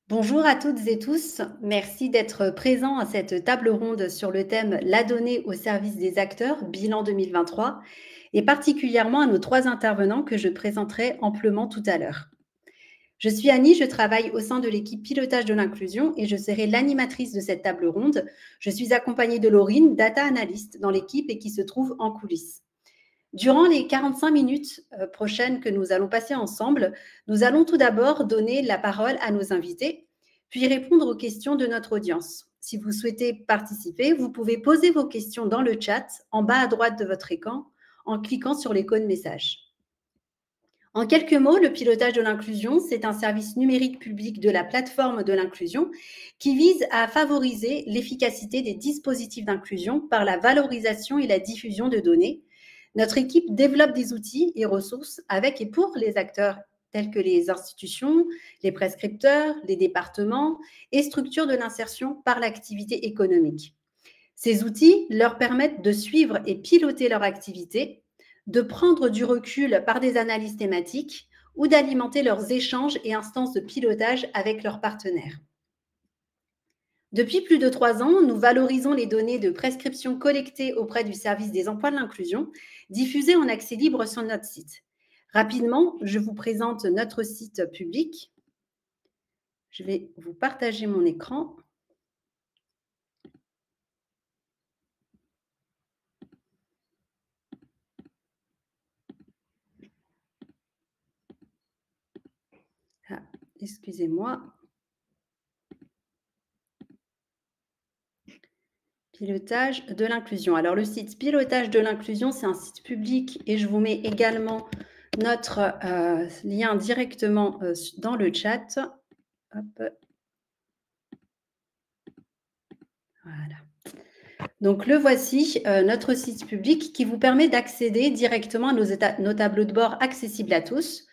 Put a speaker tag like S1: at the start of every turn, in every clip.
S1: Bonjour à toutes et tous, merci d'être présents à cette table ronde sur le thème La donnée au service des acteurs, bilan 2023, et particulièrement à nos trois intervenants que je présenterai amplement tout à l'heure. Je suis Annie, je travaille au sein de l'équipe pilotage de l'inclusion et je serai l'animatrice de cette table ronde. Je suis accompagnée de Laurine, data analyst dans l'équipe et qui se trouve en coulisses. Durant les 45 minutes prochaines que nous allons passer ensemble, nous allons tout d'abord donner la parole à nos invités, puis répondre aux questions de notre audience. Si vous souhaitez participer, vous pouvez poser vos questions dans le chat en bas à droite de votre écran en cliquant sur l'icône message. En quelques mots, le pilotage de l'inclusion, c'est un service numérique public de la plateforme de l'inclusion qui vise à favoriser l'efficacité des dispositifs d'inclusion par la valorisation et la diffusion de données. Notre équipe développe des outils et ressources avec et pour les acteurs tels que les institutions, les prescripteurs, les départements et structures de l'insertion par l'activité économique. Ces outils leur permettent de suivre et piloter leur activité, de prendre du recul par des analyses thématiques ou d'alimenter leurs échanges et instances de pilotage avec leurs partenaires. Depuis plus de 3 ans, nous valorisons les données de prescription collectées auprès du service des emplois de l'inclusion, diffusées en accès libre sur notre site. Rapidement, je vous présente notre site public. Je vais vous partager mon écran. Ah, excusez-moi. Pilotage de l'inclusion. Alors, le site Pilotage de l'inclusion, c'est un site public et je vous mets également notre lien directement dans le chat. Hop. Voilà. Donc, le voici, notre site public qui vous permet d'accéder directement à nos tableaux de bord accessibles à tous.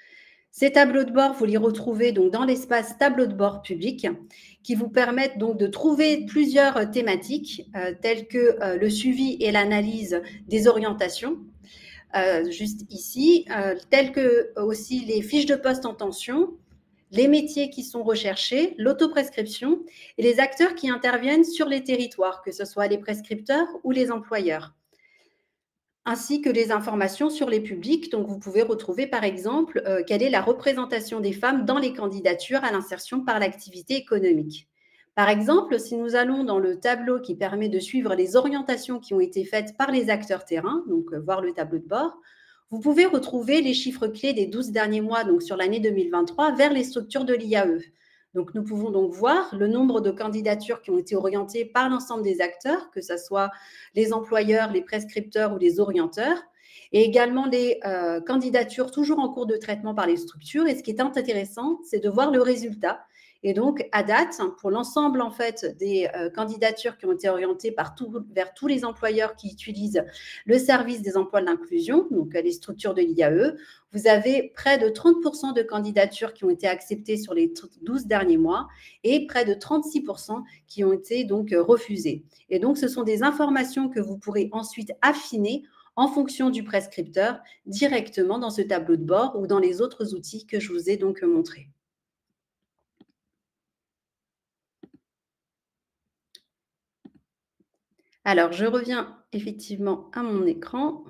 S1: Ces tableaux de bord, vous les retrouvez donc dans l'espace tableau de bord public qui vous permettent donc de trouver plusieurs thématiques telles que le suivi et l'analyse des orientations, juste ici, telles que aussi les fiches de poste en tension, les métiers qui sont recherchés, l'autoprescription et les acteurs qui interviennent sur les territoires, que ce soit les prescripteurs ou les employeurs, ainsi que les informations sur les publics. Donc, vous pouvez retrouver, par exemple, quelle est la représentation des femmes dans les candidatures à l'insertion par l'activité économique. Par exemple, si nous allons dans le tableau qui permet de suivre les orientations qui ont été faites par les acteurs terrain, donc voir le tableau de bord, vous pouvez retrouver les chiffres clés des 12 derniers mois, donc sur l'année 2023, vers les structures de l'IAE. Donc, nous pouvons donc voir le nombre de candidatures qui ont été orientées par l'ensemble des acteurs, que ce soit les employeurs, les prescripteurs ou les orienteurs, et également les candidatures toujours en cours de traitement par les structures. Et ce qui est intéressant, c'est de voir le résultat. Et donc, à date, pour l'ensemble en fait des candidatures qui ont été orientées vers tous les employeurs qui utilisent le service des emplois de l'inclusion, donc les structures de l'IAE, vous avez près de 30% de candidatures qui ont été acceptées sur les 12 derniers mois et près de 36% qui ont été donc refusées. Et donc, ce sont des informations que vous pourrez ensuite affiner en fonction du prescripteur directement dans ce tableau de bord ou dans les autres outils que je vous ai donc montrés. Alors, je reviens effectivement à mon écran.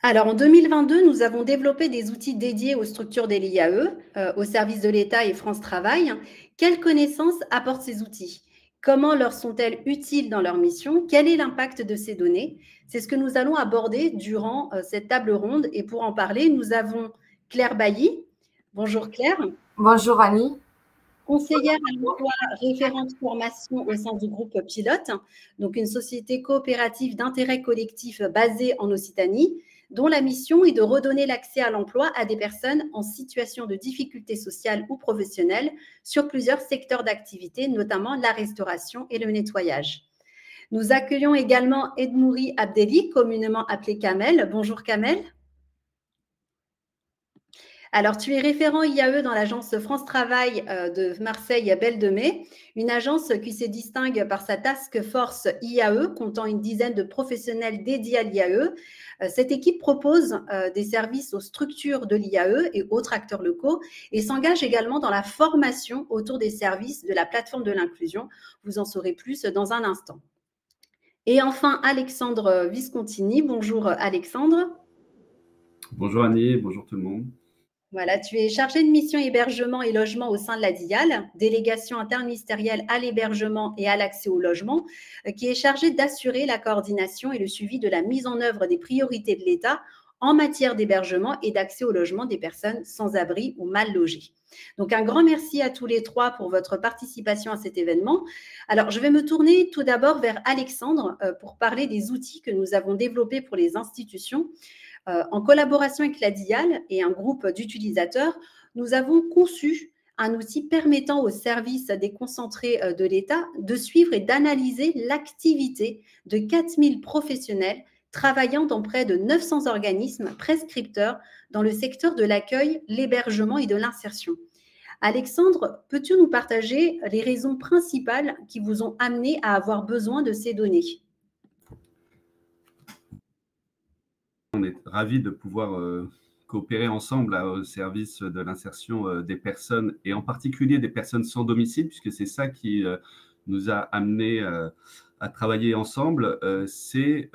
S1: Alors, en 2022, nous avons développé des outils dédiés aux structures des l'IAE, au service de l'État et France Travail. Quelles connaissances apportent ces outils? Comment leur sont-elles utiles dans leur mission? Quel est l'impact de ces données? C'est ce que nous allons aborder durant cette table ronde. Et pour en parler, nous avons Claire Bailly. Bonjour Claire.
S2: Bonjour Annie.
S1: Conseillère à l'emploi, référente formation au sein du groupe Pilote, donc une société coopérative d'intérêt collectif basée en Occitanie, dont la mission est de redonner l'accès à l'emploi à des personnes en situation de difficulté sociale ou professionnelle sur plusieurs secteurs d'activité, notamment la restauration et le nettoyage. Nous accueillons également Edmouri Abdelli, communément appelé Kamel. Bonjour Kamel. Alors, tu es référent IAE dans l'agence France Travail de Marseille Belle de Mai, une agence qui se distingue par sa task force IAE, comptant une dizaine de professionnels dédiés à l'IAE. Cette équipe propose des services aux structures de l'IAE et autres acteurs locaux et s'engage également dans la formation autour des services de la plateforme de l'inclusion. Vous en saurez plus dans un instant. Et enfin, Alexandre Viscontini. Bonjour Alexandre.
S2: Bonjour Annie, bonjour tout le monde.
S1: Voilà, tu es chargé de mission hébergement et logement au sein de la DIAL, délégation interministérielle à l'hébergement et à l'accès au logement, qui est chargée d'assurer la coordination et le suivi de la mise en œuvre des priorités de l'État en matière d'hébergement et d'accès au logement des personnes sans abri ou mal logées. Donc, un grand merci à tous les trois pour votre participation à cet événement. Alors, je vais me tourner tout d'abord vers Alexandre pour parler des outils que nous avons développés pour les institutions. En collaboration avec la DIAL et un groupe d'utilisateurs, nous avons conçu un outil permettant aux services déconcentrés de l'État de suivre et d'analyser l'activité de 4000 professionnels travaillant dans près de 900 organismes prescripteurs dans le secteur de l'accueil, l'hébergement et de l'insertion. Alexandre, peux-tu nous partager les raisons principales qui vous ont amené à avoir besoin de ces données ?
S2: On est ravis de pouvoir coopérer ensemble au service de l'insertion des personnes et en particulier des personnes sans domicile, puisque c'est ça qui nous a amené à travailler ensemble. C'est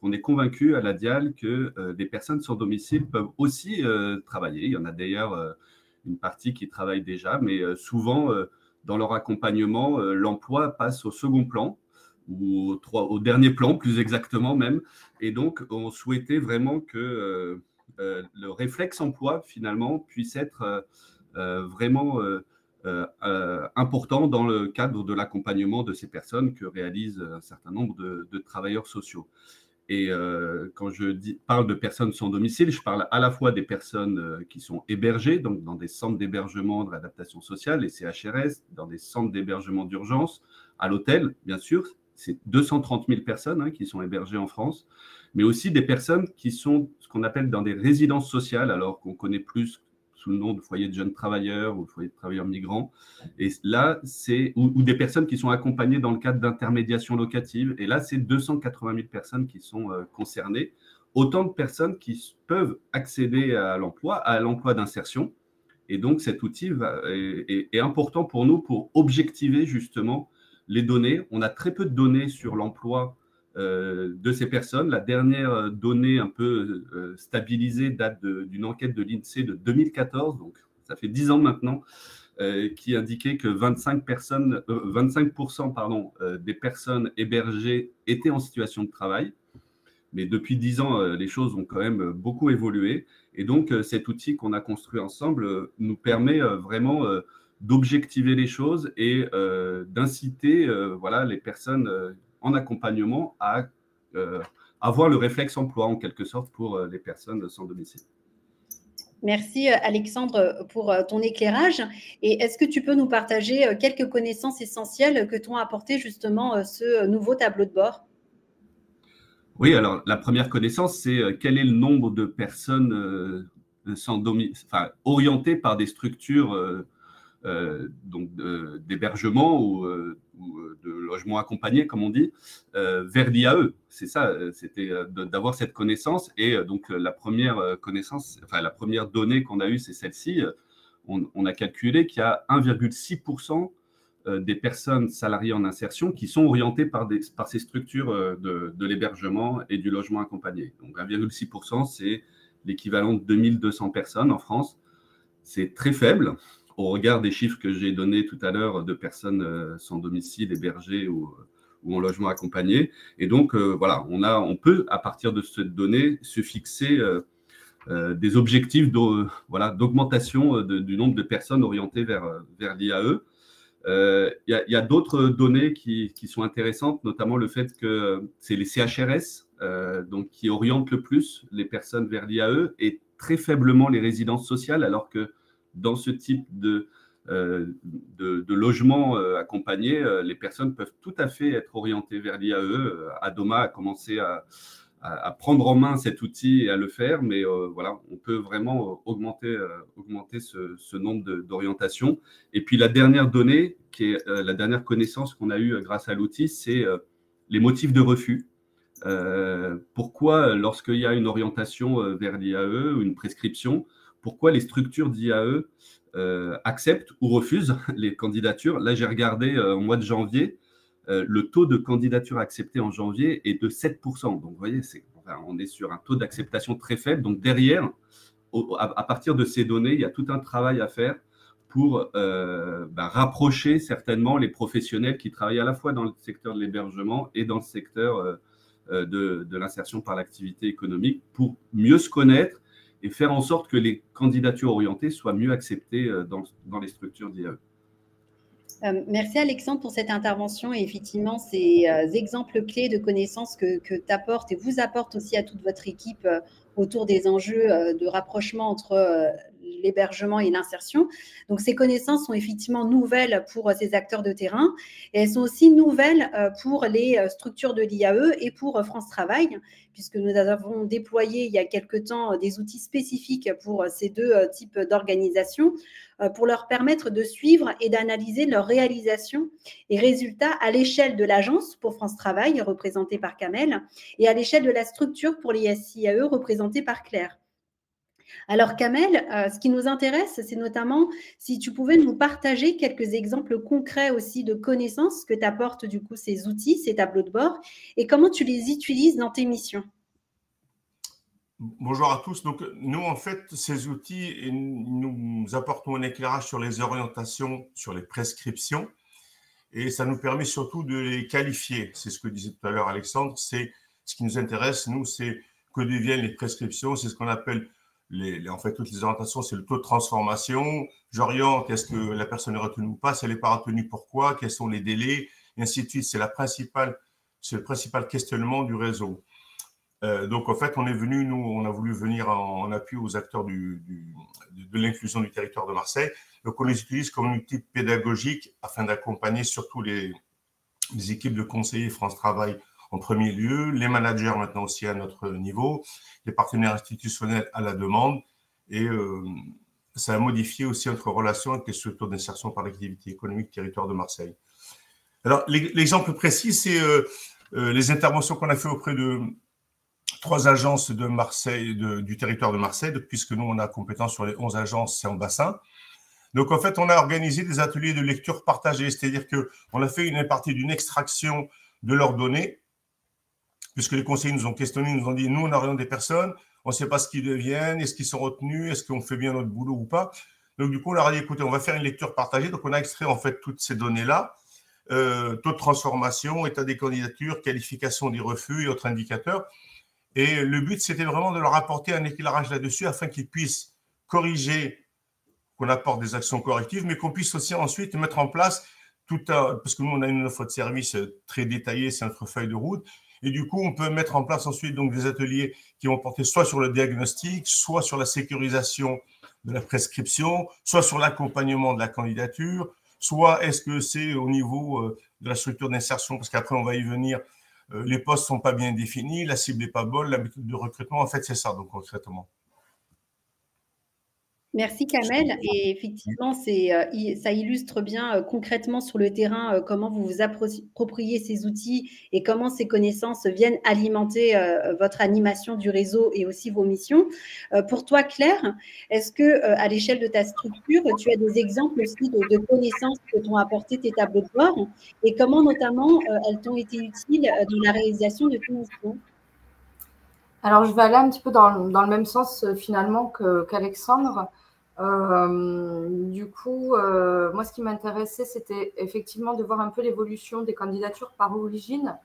S2: qu'on est convaincu à la DIAL que les personnes sans domicile peuvent aussi travailler. Il y en a d'ailleurs une partie qui travaille déjà, mais souvent dans leur accompagnement, l'emploi passe au second plan ou au dernier plan, plus exactement même. Et donc, on souhaitait vraiment que le réflexe emploi, finalement, puisse être vraiment important dans le cadre de l'accompagnement de ces personnes que réalisent un certain nombre de travailleurs sociaux. Et quand je parle de personnes sans domicile, je parle à la fois des personnes qui sont hébergées, donc dans des centres d'hébergement de réadaptation sociale, les CHRS, dans des centres d'hébergement d'urgence, à l'hôtel, bien sûr. C'est 230 000 personnes qui sont hébergées en France, mais aussi des personnes qui sont ce qu'on appelle dans des résidences sociales, alors qu'on connaît plus sous le nom de foyer de jeunes travailleurs ou de foyer de travailleurs migrants. Et là, c'est ou des personnes qui sont accompagnées dans le cadre d'intermédiation locative. Et là, c'est 280 000 personnes qui sont concernées. Autant de personnes qui peuvent accéder à l'emploi d'insertion. Et donc, cet outil est important pour nous pour objectiver justement les données. On a très peu de données sur l'emploi de ces personnes. La dernière donnée un peu stabilisée date d'une enquête de l'INSEE de 2014, donc ça fait 10 ans maintenant, qui indiquait que 25% des personnes hébergées étaient en situation de travail. Mais depuis 10 ans, les choses ont quand même beaucoup évolué. Et donc, cet outil qu'on a construit ensemble nous permet vraiment d'objectiver les choses et d'inciter voilà, les personnes en accompagnement à avoir le réflexe emploi, en quelque sorte, pour les personnes sans domicile.
S1: Merci Alexandre pour ton éclairage. Et est-ce que tu peux nous partager quelques connaissances essentielles que t'ont apporté justement ce nouveau tableau de bord ?
S2: Oui, alors la première connaissance, c'est quel est le nombre de personnes sans domicile, enfin, orientées par des structures donc d'hébergement ou de logement accompagné, comme on dit, vers l'IAE. C'est ça, c'était d'avoir cette connaissance. Et donc la première connaissance, enfin la première donnée qu'on a eue, c'est celle-ci. On a calculé qu'il y a 1,6% des personnes salariées en insertion qui sont orientées par ces structures de l'hébergement et du logement accompagné. Donc 1,6%, c'est l'équivalent de 2200 personnes en France. C'est très faible au regard des chiffres que j'ai donnés tout à l'heure de personnes sans domicile, hébergées ou en logement accompagné. Et donc, voilà, on peut, à partir de cette donnée, se fixer des objectifs d'augmentation du nombre de personnes orientées vers l'IAE. Il y a d'autres données qui sont intéressantes, notamment le fait que c'est les CHRS donc, qui orientent le plus les personnes vers l'IAE et très faiblement les résidences sociales, alors que dans ce type de logement accompagné, les personnes peuvent tout à fait être orientées vers l'IAE. Adoma a commencé à prendre en main cet outil et à le faire, mais voilà, on peut vraiment augmenter ce nombre d'orientations. Et puis la dernière donnée, qui est la dernière connaissance qu'on a eue grâce à l'outil, c'est les motifs de refus. Pourquoi, lorsqu'il y a une orientation vers l'IAE ou une prescription, pourquoi les structures d'IAE acceptent ou refusent les candidatures? Là, j'ai regardé au mois de janvier, le taux de candidature acceptée en janvier est de 7%. Donc, vous voyez, on est sur un taux d'acceptation très faible. Donc, derrière, à partir de ces données, il y a tout un travail à faire pour rapprocher certainement les professionnels qui travaillent à la fois dans le secteur de l'hébergement et dans le secteur de l'insertion par l'activité économique pour mieux se connaître et faire en sorte que les candidatures orientées soient mieux acceptées dans les structures d'IAE.
S1: Merci Alexandre pour cette intervention et effectivement ces exemples clés de connaissances que tu apportes et vous apporte aussi à toute votre équipe autour des enjeux de rapprochement entre l'hébergement et l'insertion. Donc ces connaissances sont effectivement nouvelles pour ces acteurs de terrain et elles sont aussi nouvelles pour les structures de l'IAE et pour France Travail, puisque nous avons déployé il y a quelque temps des outils spécifiques pour ces deux types d'organisations pour leur permettre de suivre et d'analyser leurs réalisations et résultats à l'échelle de l'agence pour France Travail, représentée par Kamel, et à l'échelle de la structure pour les SIAE, représentée par Claire. Alors Kamel, ce qui nous intéresse, c'est notamment si tu pouvais nous partager quelques exemples concrets aussi de connaissances que t'apportent du coup ces outils, ces tableaux de bord, et comment tu les utilises dans tes missions.
S3: Bonjour à tous. Donc, nous, en fait, ces outils, nous apportons un éclairage sur les orientations, sur les prescriptions, et ça nous permet surtout de les qualifier. C'est ce que disait tout à l'heure Alexandre. C'est ce qui nous intéresse, nous, c'est que deviennent les prescriptions. C'est ce qu'on appelle, en fait, toutes les orientations, c'est le taux de transformation. J'oriente, est-ce que la personne est retenue ou pas? Si elle n'est pas retenue, pourquoi? Quels sont les délais? Et ainsi de suite. C'est le principal questionnement du réseau. Donc, en fait, on a voulu venir en appui aux acteurs de l'inclusion du territoire de Marseille. Donc, on les utilise comme un outil pédagogique afin d'accompagner surtout les équipes de conseillers France Travail en premier lieu, les managers maintenant aussi à notre niveau, les partenaires institutionnels à la demande. Et ça a modifié aussi notre relation avec les structures d'insertion par l'activité économique territoire de Marseille. Alors, l'exemple précis, c'est les interventions qu'on a fait auprès de 3 agences de Marseille, du territoire de Marseille, puisque nous, on a compétence sur les 11 agences, c'est en bassin. Donc, en fait, on a organisé des ateliers de lecture partagée, c'est-à-dire qu'on a fait une partie d'une extraction de leurs données, puisque les conseillers nous ont questionnés, nous ont dit, nous, on oriente des personnes, on ne sait pas ce qu'ils deviennent, est-ce qu'ils sont retenus, est-ce qu'on fait bien notre boulot ou pas. Donc, du coup, on leur a dit, écoutez, on va faire une lecture partagée. Donc, on a extrait, en fait, toutes ces données-là, taux de transformation, état des candidatures, qualification des refus et autres indicateurs. Et le but, c'était vraiment de leur apporter un éclairage là-dessus afin qu'ils puissent corriger, qu'on apporte des actions correctives, mais qu'on puisse aussi ensuite mettre en place parce que nous, on a une offre de service très détaillée, c'est notre feuille de route. Et du coup, on peut mettre en place ensuite donc, des ateliers qui vont porter soit sur le diagnostic, soit sur la sécurisation de la prescription, soit sur l'accompagnement de la candidature, soit est-ce que c'est au niveau de la structure d'insertion, parce qu'après, on va y venir. Les postes ne sont pas bien définis, la cible n'est pas bonne, la méthode de recrutement, en fait, c'est ça, donc concrètement.
S1: Merci Kamel. Et effectivement, ça illustre bien concrètement sur le terrain comment vous vous appropriez ces outils et comment ces connaissances viennent alimenter votre animation du réseau et aussi vos missions. Pour toi, Claire, est-ce que à l'échelle de ta structure, tu as des exemples aussi de connaissances que t'ont apporté tes tableaux de bord et comment notamment elles t'ont été utiles dans la réalisation de tes missions?
S4: Alors, je vais aller un petit peu dans le même sens finalement qu'Alexandre. Du coup, moi, ce qui m'intéressait, c'était effectivement de voir un peu l'évolution des candidatures par origine.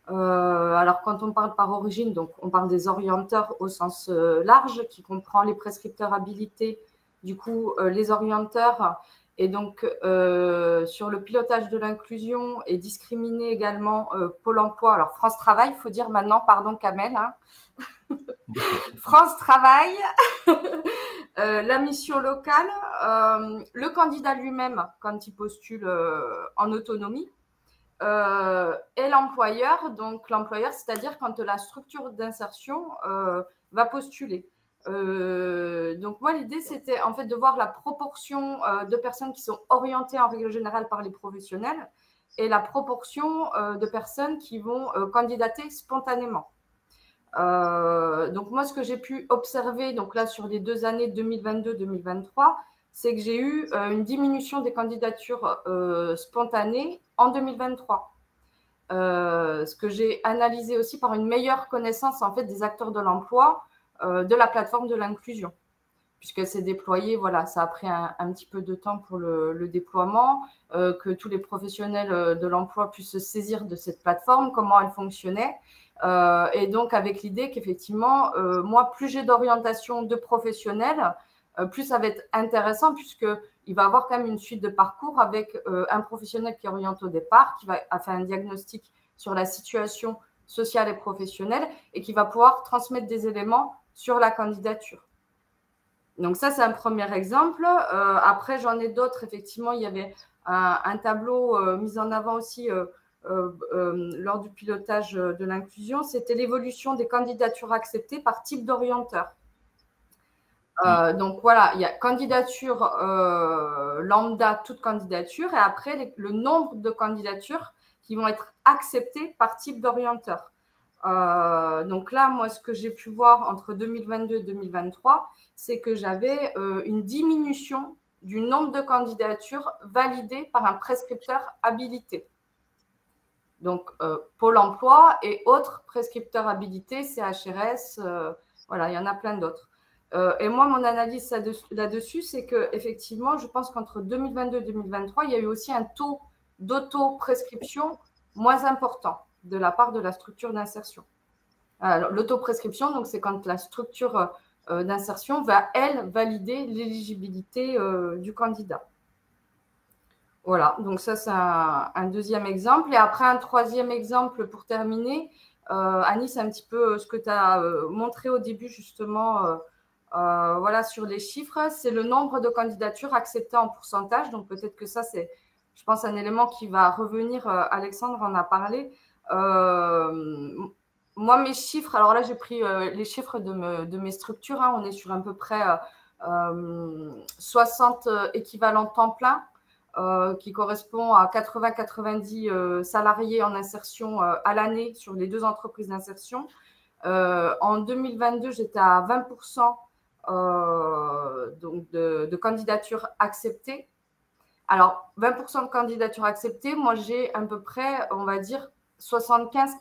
S4: Alors, quand on parle par origine, donc on parle des orienteurs au sens large, qui comprend les prescripteurs habilités, du coup, les orienteurs, et donc sur le pilotage de l'inclusion et discriminer également Pôle emploi. Alors, France Travail, il faut dire maintenant, pardon Kamel, hein. France Travail, la mission locale, le candidat lui-même quand il postule en autonomie, et l'employeur. Donc, l'employeur, c'est-à-dire quand la structure d'insertion va postuler. Donc, moi, l'idée, c'était en fait de voir la proportion de personnes qui sont orientées en règle générale par les professionnels et la proportion de personnes qui vont candidater spontanément. Donc, moi, ce que j'ai pu observer, donc là, sur les 2 années 2022-2023, c'est que j'ai eu une diminution des candidatures spontanées en 2023. Ce que j'ai analysé aussi par une meilleure connaissance en fait des acteurs de l'emploi de la plateforme de l'inclusion, puisque c'est déployé, voilà, ça a pris un petit peu de temps pour le déploiement, que tous les professionnels de l'emploi puissent se saisir de cette plateforme, comment elle fonctionnait. Et donc, avec l'idée qu'effectivement, moi, plus j'ai d'orientation de professionnels, plus ça va être intéressant, puisqu'il va avoir quand même une suite de parcours avec un professionnel qui oriente au départ, qui va faire un diagnostic sur la situation sociale et professionnelle et qui va pouvoir transmettre des éléments sur la candidature. Donc ça, c'est un premier exemple. Après, j'en ai d'autres. Effectivement, il y avait un tableau mis en avant aussi lors du pilotage de l'inclusion. C'était l'évolution des candidatures acceptées par type d'orienteur. Donc voilà, il y a candidature lambda, toute candidature, et après le nombre de candidatures qui vont être acceptées par type d'orienteur. Donc là, moi, ce que j'ai pu voir entre 2022 et 2023, c'est que j'avais une diminution du nombre de candidatures validées par un prescripteur habilité. Donc, Pôle emploi et autres prescripteurs habilités, CHRS, voilà, il y en a plein d'autres. Et moi, mon analyse là-dessus, c'est qu'effectivement, je pense qu'entre 2022 et 2023, il y a eu aussi un taux d'auto-prescription moins important de la part de la structure d'insertion. L'autoprescription, donc, c'est quand la structure d'insertion va, elle, valider l'éligibilité du candidat. Voilà, donc ça, c'est un deuxième exemple. Et après, un troisième exemple pour terminer. Annie, c'est un petit peu ce que tu as montré au début, justement, voilà, sur les chiffres. C'est le nombre de candidatures acceptées en pourcentage. Donc, peut-être que ça, c'est, je pense, un élément qui va revenir. Alexandre en a parlé. Moi, mes chiffres, alors là, j'ai pris les chiffres de mes structures. Hein, on est sur à peu près 60 équivalents temps plein, qui correspond à 80-90 salariés en insertion à l'année sur les 2 entreprises d'insertion. En 2022, j'étais à 20% donc de candidatures acceptées. Alors, 20% de candidatures acceptées, moi, j'ai à peu près, on va dire, 75,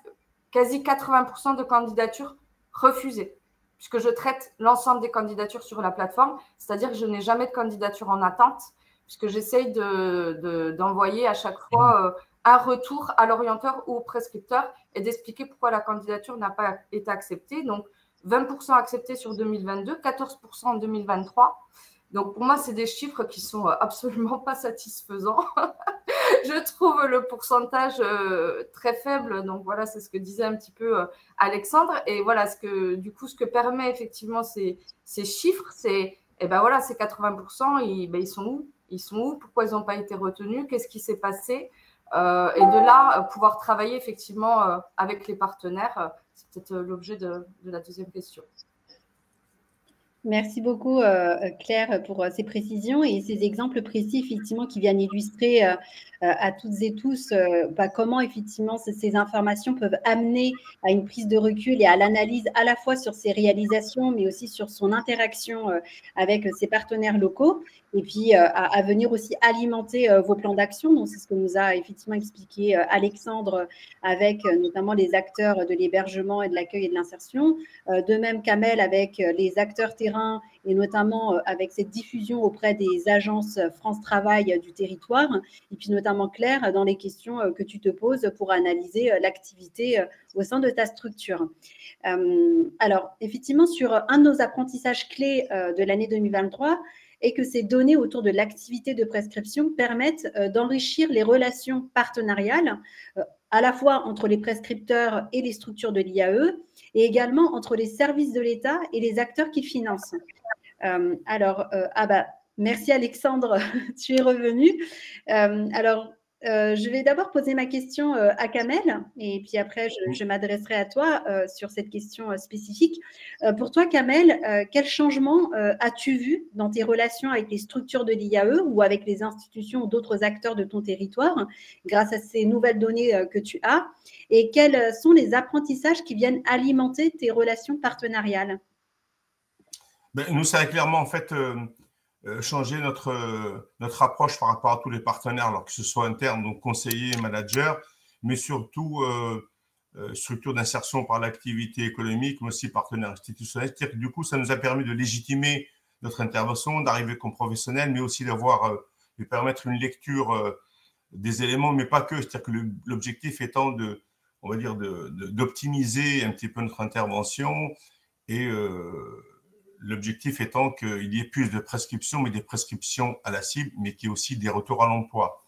S4: quasi 80% de candidatures refusées, puisque je traite l'ensemble des candidatures sur la plateforme, c'est-à-dire que je n'ai jamais de candidature en attente, puisque j'essaye d'envoyer à chaque fois un retour à l'orienteur ou au prescripteur et d'expliquer pourquoi la candidature n'a pas été acceptée. Donc, 20% acceptés sur 2022, 14% en 2023. Donc, pour moi, c'est des chiffres qui sont absolument pas satisfaisants. Je trouve le pourcentage très faible. Donc, voilà, c'est ce que disait un petit peu Alexandre. Et voilà, du coup, ce que permet effectivement ces chiffres, c'est, voilà, ces 80%, ils sont où? Ils sont où? Pourquoi ils n'ont pas été retenus? Qu'est-ce qui s'est passé? Et de là, pouvoir travailler effectivement avec les partenaires. C'est peut-être l'objet de la deuxième question.
S1: Merci beaucoup, Claire, pour ces précisions et ces exemples précis, effectivement, qui viennent illustrer à toutes et tous comment, effectivement, ces informations peuvent amener à une prise de recul et à l'analyse à la fois sur ses réalisations, mais aussi sur son interaction avec ses partenaires locaux, et puis à venir aussi alimenter vos plans d'action. Donc, c'est ce que nous a effectivement expliqué Alexandre avec notamment les acteurs de l'hébergement et de l'accueil et de l'insertion. De même qu'Amel avec les acteurs terrain et notamment avec cette diffusion auprès des agences France Travail du territoire, et puis notamment Claire dans les questions que tu te poses pour analyser l'activité au sein de ta structure. Alors, effectivement, sur un de nos apprentissages clés de l'année 2023, et que ces données autour de l'activité de prescription permettent d'enrichir les relations partenariales, à la fois entre les prescripteurs et les structures de l'IAE, et également entre les services de l'État et les acteurs qui financent. Merci Alexandre, tu es revenu. Alors, Je vais d'abord poser ma question à Kamel et puis après, je m'adresserai à toi sur cette question spécifique. Pour toi, Kamel, quel changement as-tu vu dans tes relations avec les structures de l'IAE ou avec les institutions ou d'autres acteurs de ton territoire grâce à ces nouvelles données que tu as? Et quels sont les apprentissages qui viennent alimenter tes relations partenariales?
S3: Nous, ça a clairement en fait changer notre approche par rapport à tous les partenaires, alors que ce soit internes, donc conseillers, managers, mais surtout structures d'insertion par l'activité économique, mais aussi partenaires institutionnels. C'est-à-dire que du coup, ça nous a permis de légitimer notre intervention, d'arriver comme professionnels, mais aussi de permettre une lecture des éléments, mais pas que. C'est-à-dire que l'objectif étant on va dire, d'optimiser un petit peu notre intervention et l'objectif étant qu'il y ait plus de prescriptions, mais des prescriptions à la cible, mais qu'il y ait aussi des retours à l'emploi.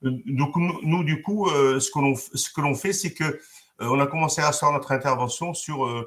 S3: Donc, nous, du coup, ce que l'on fait, c'est que on a commencé à faire notre intervention sur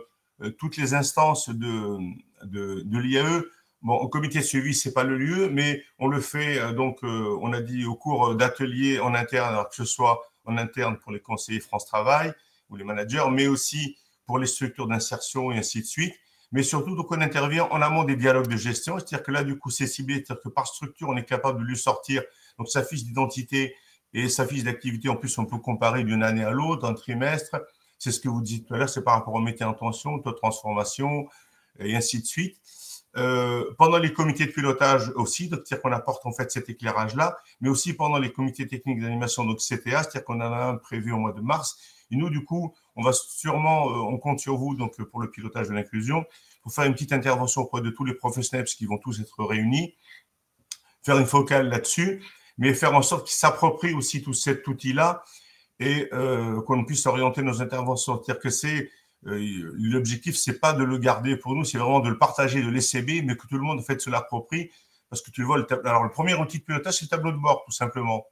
S3: toutes les instances de l'IAE. Bon, au comité de suivi, c'est pas le lieu, mais on le fait, on a dit au cours d'ateliers en interne, alors que ce soit en interne pour les conseillers France Travail ou les managers, mais aussi pour les structures d'insertion et ainsi de suite. Mais surtout, donc, on intervient en amont des dialogues de gestion, c'est-à-dire que là, du coup, c'est ciblé, c'est-à-dire que par structure, on est capable de lui sortir donc sa fiche d'identité et sa fiche d'activité. En plus, on peut comparer d'une année à l'autre, d'un trimestre. C'est ce que vous disiez tout à l'heure, c'est par rapport au métier en tension, taux de transformation, et ainsi de suite. Pendant les comités de pilotage aussi, c'est-à-dire qu'on apporte en fait cet éclairage-là, mais aussi pendant les comités techniques d'animation, donc CTA, c'est-à-dire qu'on en a un prévu au mois de mars. Et nous, du coup, on va sûrement, on compte sur vous donc pour le pilotage de l'inclusion, pour faire une petite intervention auprès de tous les professionnels, parce qu'ils vont tous être réunis, faire une focale là-dessus, mais faire en sorte qu'ils s'approprient aussi tout cet outil-là et qu'on puisse orienter nos interventions. C'est-à-dire que l'objectif, c'est pas de le garder pour nous, c'est vraiment de le partager, de l'ECB, mais que tout le monde en fait se l'approprie, parce que tu le vois, alors le premier outil de pilotage, c'est le tableau de bord, tout simplement.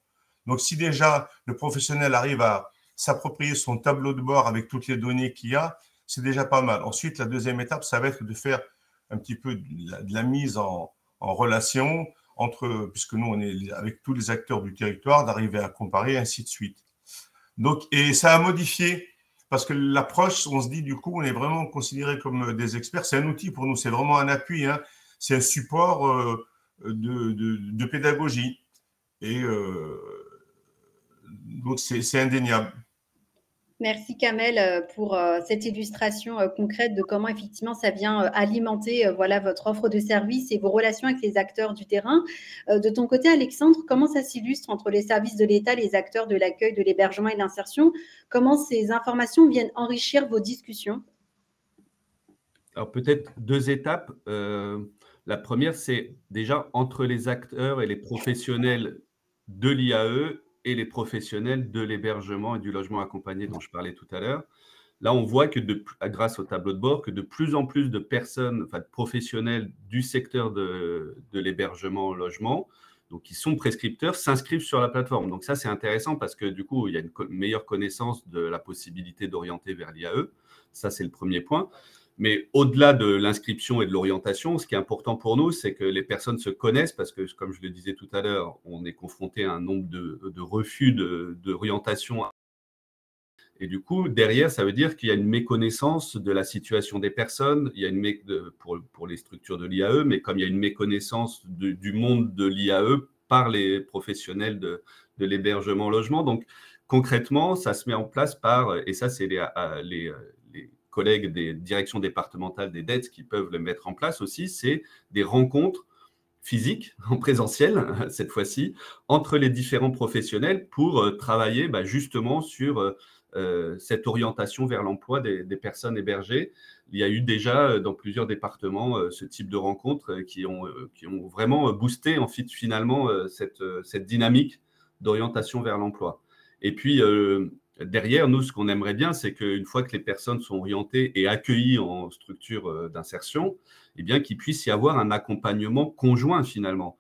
S3: Donc, si déjà le professionnel arrive à s'approprier son tableau de bord avec toutes les données qu'il y a, c'est déjà pas mal. Ensuite, la deuxième étape, ça va être de faire un petit peu de la mise en relation puisque nous, on est avec tous les acteurs du territoire, d'arriver à comparer, ainsi de suite. Donc, et ça a modifié, parce que l'approche, on se dit, du coup, on est vraiment considérés comme des experts. C'est un outil pour nous, c'est vraiment un appui, hein. C'est un support de pédagogie. Et donc, c'est indéniable.
S1: Merci Kamel pour cette illustration concrète de comment effectivement ça vient alimenter voilà, votre offre de service et vos relations avec les acteurs du terrain. De ton côté, Alexandre, comment ça s'illustre entre les services de l'État, les acteurs de l'accueil, de l'hébergement et de l'insertion? Comment ces informations viennent enrichir vos discussions?
S2: Alors peut-être deux étapes. La première, c'est déjà entre les acteurs et les professionnels de l'IAE et les professionnels de l'hébergement et du logement accompagné dont je parlais tout à l'heure. Là, on voit que grâce au tableau de bord, que de plus en plus de personnes, enfin de professionnels du secteur de l'hébergement au logement, donc qui sont prescripteurs, s'inscrivent sur la plateforme. Donc ça, c'est intéressant parce que du coup, il y a une meilleure connaissance de la possibilité d'orienter vers l'IAE. Ça, c'est le premier point. Mais au-delà de l'inscription et de l'orientation, ce qui est important pour nous, c'est que les personnes se connaissent parce que, comme je le disais tout à l'heure, on est confronté à un nombre de refus d'orientation. Et du coup, derrière, ça veut dire qu'il y a une méconnaissance de la situation des personnes. Il y a pour les structures de l'IAE, mais comme il y a une méconnaissance du monde de l'IAE par les professionnels de l'hébergement logement. Donc, concrètement, ça se met en place et ça, c'est les collègues des directions départementales des DETS qui peuvent le mettre en place aussi, c'est des rencontres physiques, en présentiel, cette fois-ci, entre les différents professionnels pour travailler justement sur cette orientation vers l'emploi des personnes hébergées. Il y a eu déjà dans plusieurs départements ce type de rencontres qui ont vraiment boosté finalement cette dynamique d'orientation vers l'emploi. Et puis, derrière, nous, ce qu'on aimerait bien, c'est qu'une fois que les personnes sont orientées et accueillies en structure d'insertion, eh bien, qu'il puisse y avoir un accompagnement conjoint finalement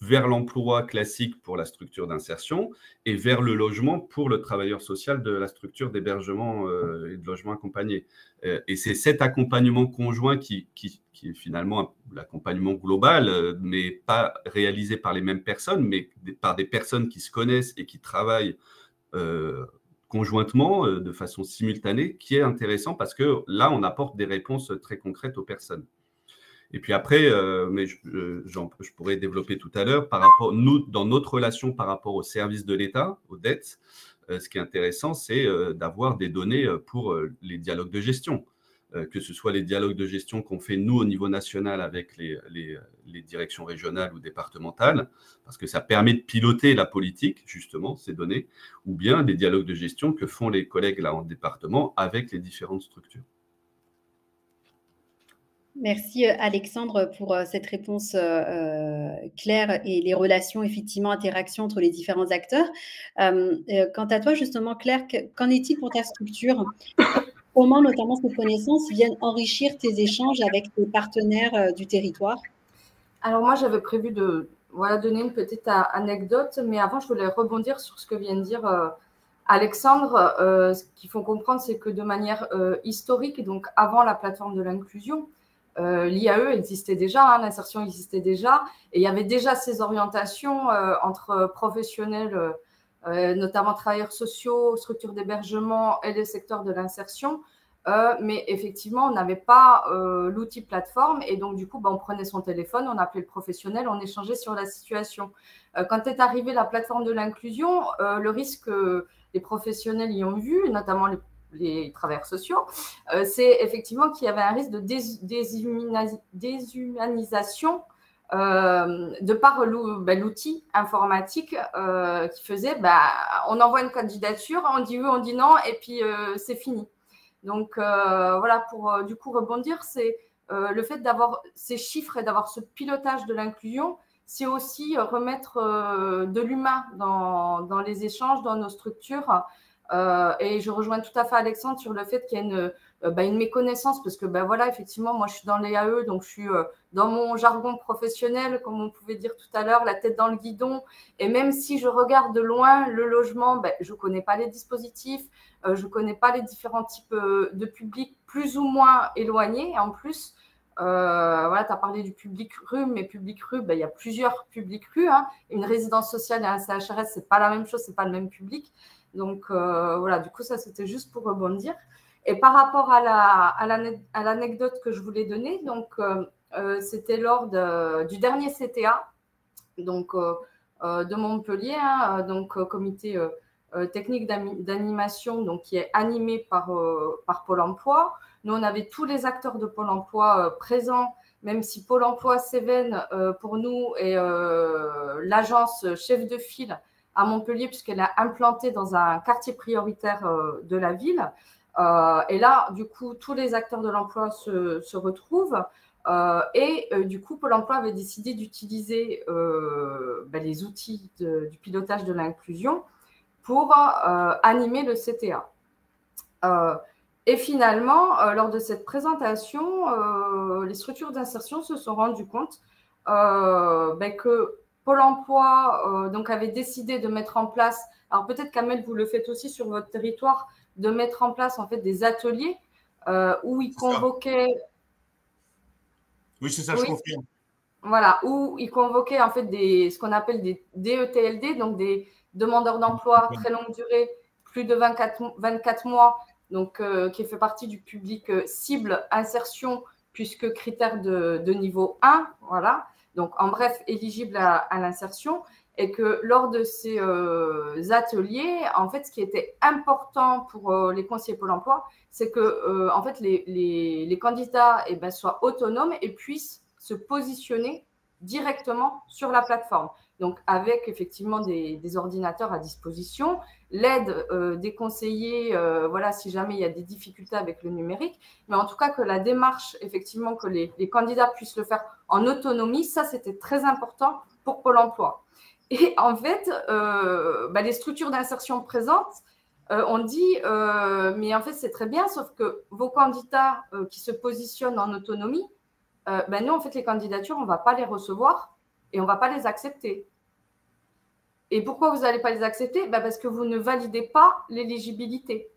S2: vers l'emploi classique pour la structure d'insertion et vers le logement pour le travailleur social de la structure d'hébergement et de logement accompagné. Et c'est cet accompagnement conjoint qui est finalement l'accompagnement global, mais pas réalisé par les mêmes personnes, mais par des personnes qui se connaissent et qui travaillent conjointement, de façon simultanée, qui est intéressant parce que là, on apporte des réponses très concrètes aux personnes. Et puis après, mais je pourrais développer tout à l'heure, dans notre relation par rapport aux services de l'État, aux dettes, ce qui est intéressant, c'est d'avoir des données pour les dialogues de gestion, que ce soit les dialogues de gestion qu'on fait nous au niveau national avec les directions régionales ou départementales, parce que ça permet de piloter la politique, justement, ces données, ou bien des dialogues de gestion que font les collègues là en département avec les différentes structures.
S1: Merci Alexandre pour cette réponse claire et les relations, effectivement, interactions entre les différents acteurs. Quant à toi, justement, Claire, qu'en est-il pour ta structure? Comment, notamment, ces connaissances viennent enrichir tes échanges avec tes partenaires du territoire?
S4: Alors moi, j'avais prévu de donner une petite anecdote, mais avant, je voulais rebondir sur ce que vient de dire Alexandre. Ce qu'il faut comprendre, c'est que de manière historique, donc avant la plateforme de l'inclusion, l'IAE existait déjà, l'insertion existait déjà, et il y avait déjà ces orientations entre professionnels, notamment travailleurs sociaux, structures d'hébergement et les secteurs de l'insertion. Mais effectivement, on n'avait pas l'outil plateforme, et donc du coup, on prenait son téléphone, on appelait le professionnel, on échangeait sur la situation. Quand est arrivée la plateforme de l'inclusion, le risque que les professionnels y ont vu, notamment les travailleurs sociaux, c'est effectivement qu'il y avait un risque de déshumanisation de par l'outil informatique qui faisait, on envoie une candidature, on dit oui, on dit non, et puis c'est fini. Donc voilà, pour du coup rebondir, c'est le fait d'avoir ces chiffres et d'avoir ce pilotage de l'inclusion, c'est aussi remettre de l'humain dans les échanges, dans nos structures. Et je rejoins tout à fait Alexandre sur le fait qu'il y a une méconnaissance, parce que voilà, effectivement, moi je suis dans l'EAE, donc je suis dans mon jargon professionnel, comme on pouvait dire tout à l'heure, la tête dans le guidon. Et même si je regarde de loin le logement, je ne connais pas les dispositifs, je ne connais pas les différents types de publics plus ou moins éloignés. Et en plus, voilà, tu as parlé du public rue, mais public rue, il y a plusieurs publics rues. Une résidence sociale et un CHRS, ce n'est pas la même chose, ce n'est pas le même public. Donc voilà, du coup, ça c'était juste pour rebondir. Et par rapport à l'anecdote que je voulais donner, donc c'était lors du dernier CTA, donc de Montpellier, donc comité technique d'animation, donc qui est animé par Pôle emploi. Nous, on avait tous les acteurs de Pôle emploi présents, même si Pôle emploi Cévennes, pour nous, est l'agence chef de file à Montpellier, puisqu'elle est implantée dans un quartier prioritaire de la ville. Et là, du coup, tous les acteurs de l'emploi se retrouvent. Et du coup, Pôle emploi avait décidé d'utiliser les outils du pilotage de l'inclusion pour animer le CTA. Et finalement, lors de cette présentation, les structures d'insertion se sont rendues compte que Pôle emploi donc avait décidé de mettre en place, alors peut-être qu'Amel, vous le faites aussi sur votre territoire, de mettre en place en fait des ateliers où ils convoquaient…
S3: Oui, c'est ça, je confirme.
S4: Voilà, où ils convoquaient en fait ce qu'on appelle des DETLD, donc des demandeurs d'emploi très longue durée, plus de 24 mois, donc qui fait partie du public cible insertion, puisque critère de niveau 1, voilà. Donc, en bref, éligible à l'insertion, et que lors de ces ateliers, en fait, ce qui était important pour les conseillers Pôle emploi, c'est que en fait, les candidats soient autonomes et puissent se positionner directement sur la plateforme. Donc, avec effectivement des ordinateurs à disposition, l'aide des conseillers, voilà, si jamais il y a des difficultés avec le numérique, mais en tout cas que la démarche, effectivement, que les candidats puissent le faire en autonomie, ça, c'était très important pour Pôle emploi. Et en fait, les structures d'insertion présentes ont dit, mais en fait, c'est très bien, sauf que vos candidats qui se positionnent en autonomie, nous, en fait, les candidatures, on ne va pas les recevoir et on ne va pas les accepter. Et pourquoi vous n'allez pas les accepter? Parce que vous ne validez pas l'éligibilité.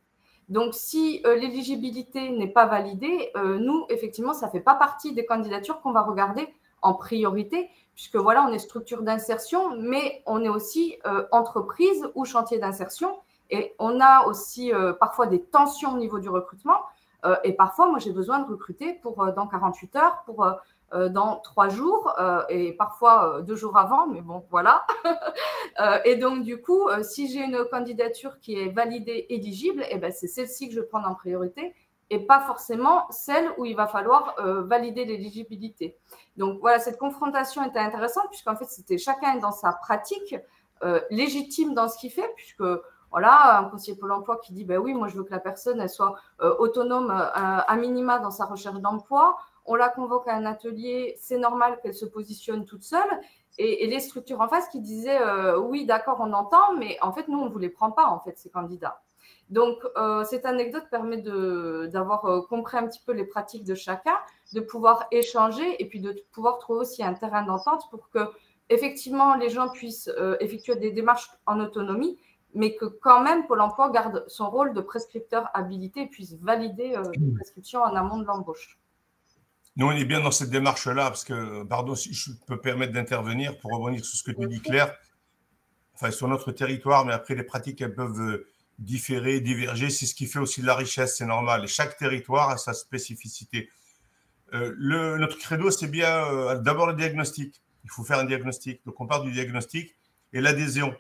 S4: Donc, si l'éligibilité n'est pas validée, nous, effectivement, ça ne fait pas partie des candidatures qu'on va regarder en priorité, puisque voilà, on est structure d'insertion, mais on est aussi entreprise ou chantier d'insertion. Et on a aussi parfois des tensions au niveau du recrutement. Et parfois, moi, j'ai besoin de recruter pour dans 48 heures, pour dans 3 jours, et parfois 2 jours avant, mais bon, voilà. Et donc, du coup, si j'ai une candidature qui est validée, éligible, c'est celle-ci que je vais prendre en priorité et pas forcément celle où il va falloir valider l'éligibilité. Donc, voilà, cette confrontation était intéressante puisqu'en fait, c'était chacun dans sa pratique, légitime dans ce qu'il fait, puisque voilà, un conseiller Pôle emploi qui dit oui, moi je veux que la personne elle soit autonome à minima dans sa recherche d'emploi. On la convoque à un atelier, c'est normal qu'elle se positionne toute seule. Et les structures en face qui disaient oui, d'accord, on entend, mais en fait, nous, on ne vous les prend pas, en fait, ces candidats. Donc, cette anecdote permet d'avoir compris un petit peu les pratiques de chacun, de pouvoir échanger et puis de pouvoir trouver aussi un terrain d'entente pour que, effectivement, les gens puissent effectuer des démarches en autonomie, mais que quand même Pôle emploi garde son rôle de prescripteur habilité et puisse valider les prescriptions en amont de l'embauche.
S3: Nous, on est bien dans cette démarche-là, parce que, pardon, si je peux permettre d'intervenir pour rebondir sur ce que tu dis, Claire, enfin, sur notre territoire, mais après, les pratiques, elles peuvent différer, diverger. C'est ce qui fait aussi de la richesse, c'est normal. Et chaque territoire a sa spécificité. Notre credo, c'est bien d'abord le diagnostic. Il faut faire un diagnostic. Donc, on part du diagnostic et l'adhésion.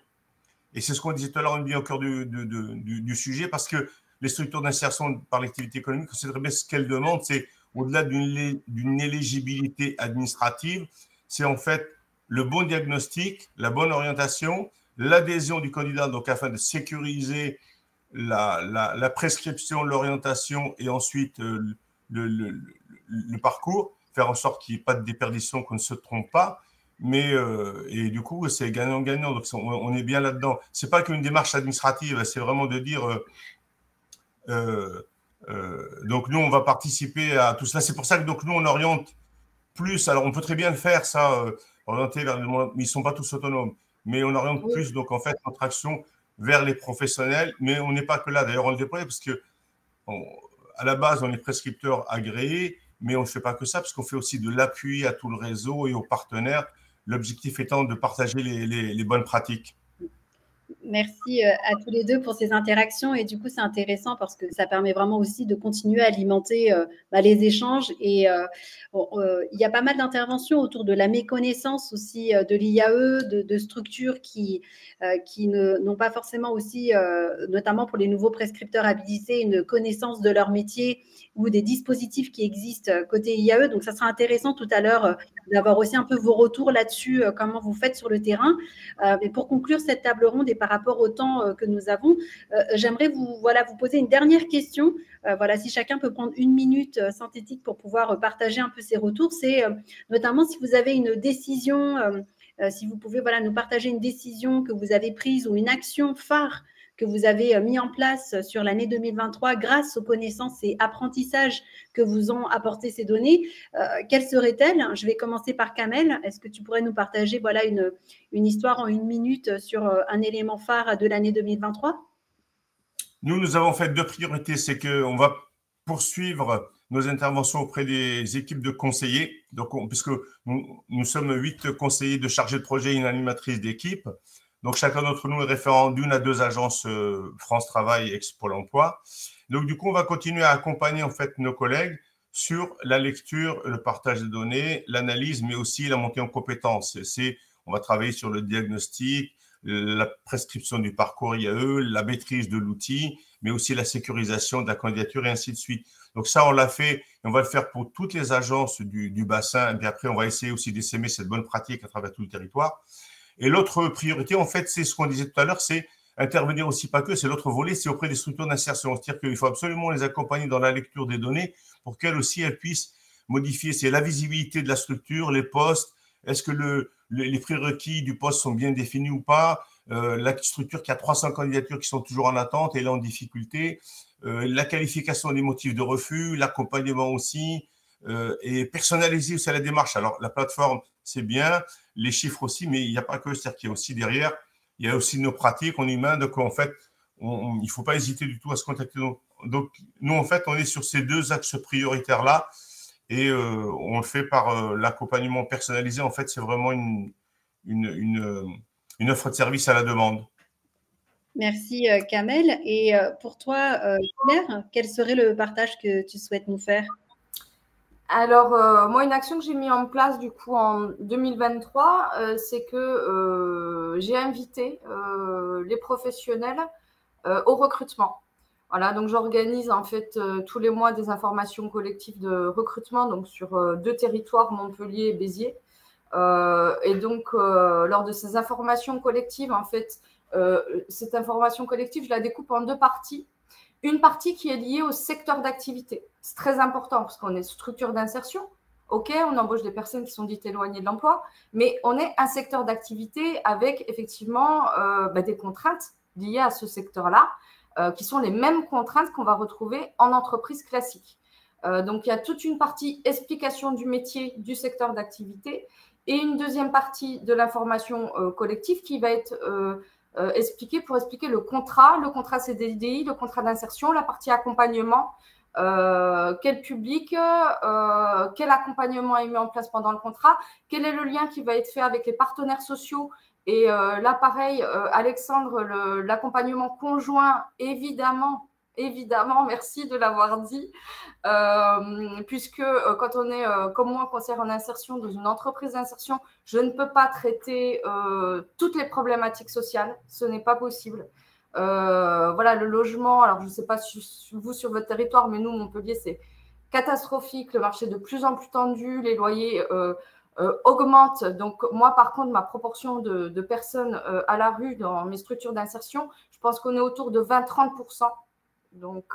S3: Et c'est ce qu'on disait tout à l'heure, on est bien au cœur du sujet, parce que les structures d'insertion par l'activité économique, c'est très bien ce qu'elles demandent, c'est au-delà d'une éligibilité administrative, c'est en fait le bon diagnostic, la bonne orientation, l'adhésion du candidat, donc afin de sécuriser la prescription, l'orientation et ensuite le parcours, faire en sorte qu'il n'y ait pas de déperdition, qu'on ne se trompe pas. Mais et du coup, c'est gagnant-gagnant. Donc, on est bien là-dedans. C'est pas qu'une démarche administrative, c'est vraiment de dire donc nous, on va participer à tout cela. C'est pour ça que donc nous, on oriente plus. Alors, on peut très bien le faire, ça, orienter vers le monde, mais ils ne sont pas tous autonomes. Mais on oriente plus, donc en fait, notre action vers les professionnels. Mais on n'est pas que là. D'ailleurs, on le déploie parce que à la base, on est prescripteur agréé, mais on ne fait pas que ça, parce qu'on fait aussi de l'appui à tout le réseau et aux partenaires. L'objectif étant de partager les bonnes pratiques.
S1: Merci à tous les deux pour ces interactions et du coup c'est intéressant parce que ça permet vraiment aussi de continuer à alimenter les échanges et il y a pas mal d'interventions autour de la méconnaissance aussi de l'IAE, de structures qui n'ont pas forcément aussi, notamment pour les nouveaux prescripteurs habilités, une connaissance de leur métier ou des dispositifs qui existent côté IAE. Donc, ça sera intéressant tout à l'heure d'avoir aussi un peu vos retours là-dessus, comment vous faites sur le terrain. Et pour conclure cette table ronde et par rapport au temps que nous avons, j'aimerais vous poser une dernière question. Si chacun peut prendre 1 minute synthétique pour pouvoir partager un peu ses retours, c'est notamment si vous avez une décision, si vous pouvez nous partager une décision que vous avez prise ou une action phare que vous avez mis en place sur l'année 2023 grâce aux connaissances et apprentissages que vous ont apporté ces données. Quelle serait-elle? Je vais commencer par Kamel. Est-ce que tu pourrais nous partager une histoire en 1 minute sur un élément phare de l'année 2023?
S3: Nous avons fait 2 priorités. C'est qu'on va poursuivre nos interventions auprès des équipes de conseillers. Donc, puisque nous sommes 8 conseillers de chargés de projet et une animatrice d'équipe. Donc, chacun d'entre nous est référent d'1 à 2 agences France Travail et Pôle emploi. Donc, du coup, on va continuer à accompagner en fait nos collègues sur la lecture, le partage de données, l'analyse, mais aussi la montée en compétences. On va travailler sur le diagnostic, la prescription du parcours IAE, la maîtrise de l'outil, mais aussi la sécurisation de la candidature et ainsi de suite. Donc ça, on l'a fait et on va le faire pour toutes les agences du bassin. Et puis après, on va essayer aussi d'essaimer cette bonne pratique à travers tout le territoire. Et l'autre priorité, en fait, c'est ce qu'on disait tout à l'heure, c'est intervenir aussi, pas que, c'est l'autre volet, c'est auprès des structures d'insertion. C'est-à-dire qu'il faut absolument les accompagner dans la lecture des données pour qu'elles aussi, elles puissent modifier. C'est la visibilité de la structure, les postes, est-ce que les prérequis du poste sont bien définis ou pas, la structure qui a 300 candidatures qui sont toujours en attente et là en difficulté, la qualification des motifs de refus, l'accompagnement aussi, et personnaliser aussi la démarche. Alors, la plateforme, c'est bien, les chiffres aussi, mais il n'y a pas que, c'est-à-dire qu'il y a aussi derrière, il y a aussi nos pratiques en humain, donc en fait, il ne faut pas hésiter du tout à se contacter. Donc, nous, en fait, on est sur ces deux axes prioritaires-là et on le fait par l'accompagnement personnalisé. En fait, c'est vraiment une offre de service à la demande.
S1: Merci Kamel. Et pour toi, Claire, quel serait le partage que tu souhaites nous faire?
S4: Alors, moi, une action que j'ai mis en place du coup en 2023, c'est que j'ai invité les professionnels au recrutement. Voilà, donc j'organise en fait tous les mois des informations collectives de recrutement, donc sur 2 territoires, Montpellier et Béziers. Et donc, lors de ces informations collectives, en fait, cette information collective, je la découpe en 2 parties. Une partie qui est liée au secteur d'activité. C'est très important parce qu'on est structure d'insertion. OK, on embauche des personnes qui sont dites éloignées de l'emploi, mais on est un secteur d'activité avec effectivement des contraintes liées à ce secteur-là, qui sont les mêmes contraintes qu'on va retrouver en entreprise classique. Donc, il y a toute une partie explication du métier du secteur d'activité et une deuxième partie de l'information collective qui va être expliquée pour expliquer le contrat CDI, le contrat d'insertion, la partie accompagnement, quel public, quel accompagnement est mis en place pendant le contrat, quel est le lien qui va être fait avec les partenaires sociaux. Et là, pareil, Alexandre, l'accompagnement conjoint, évidemment, merci de l'avoir dit, puisque quand on est, comme moi, conseillère en insertion dans une entreprise d'insertion, je ne peux pas traiter toutes les problématiques sociales, ce n'est pas possible. Voilà, le logement, alors je ne sais pas vous sur votre territoire, mais nous, Montpellier, c'est catastrophique, le marché est de plus en plus tendu, les loyers augmente. Donc, moi, par contre, ma proportion de personnes à la rue dans mes structures d'insertion, je pense qu'on est autour de 20-30%. Donc,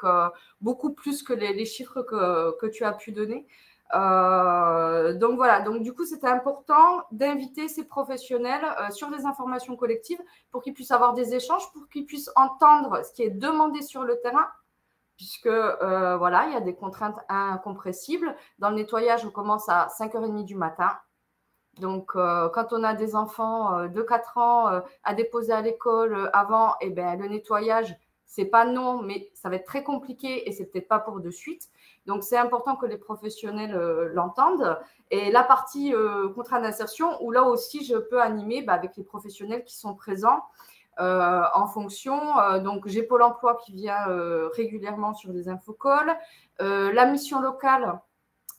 S4: beaucoup plus que les chiffres que tu as pu donner. Donc, voilà. Donc, du coup, c'était important d'inviter ces professionnels sur les informations collectives pour qu'ils puissent avoir des échanges, pour qu'ils puissent entendre ce qui est demandé sur le terrain, puisque voilà, il y a des contraintes incompressibles. Dans le nettoyage, on commence à 5h30 du matin. Donc, quand on a des enfants de 4 ans à déposer à l'école avant, eh ben, le nettoyage, c'est pas non, mais ça va être très compliqué et c'est peut-être pas pour de suite. Donc, c'est important que les professionnels l'entendent. Et la partie contrat d'insertion, où là aussi, je peux animer avec les professionnels qui sont présents en fonction. Donc, j'ai Pôle emploi qui vient régulièrement sur des infocalls. La mission locale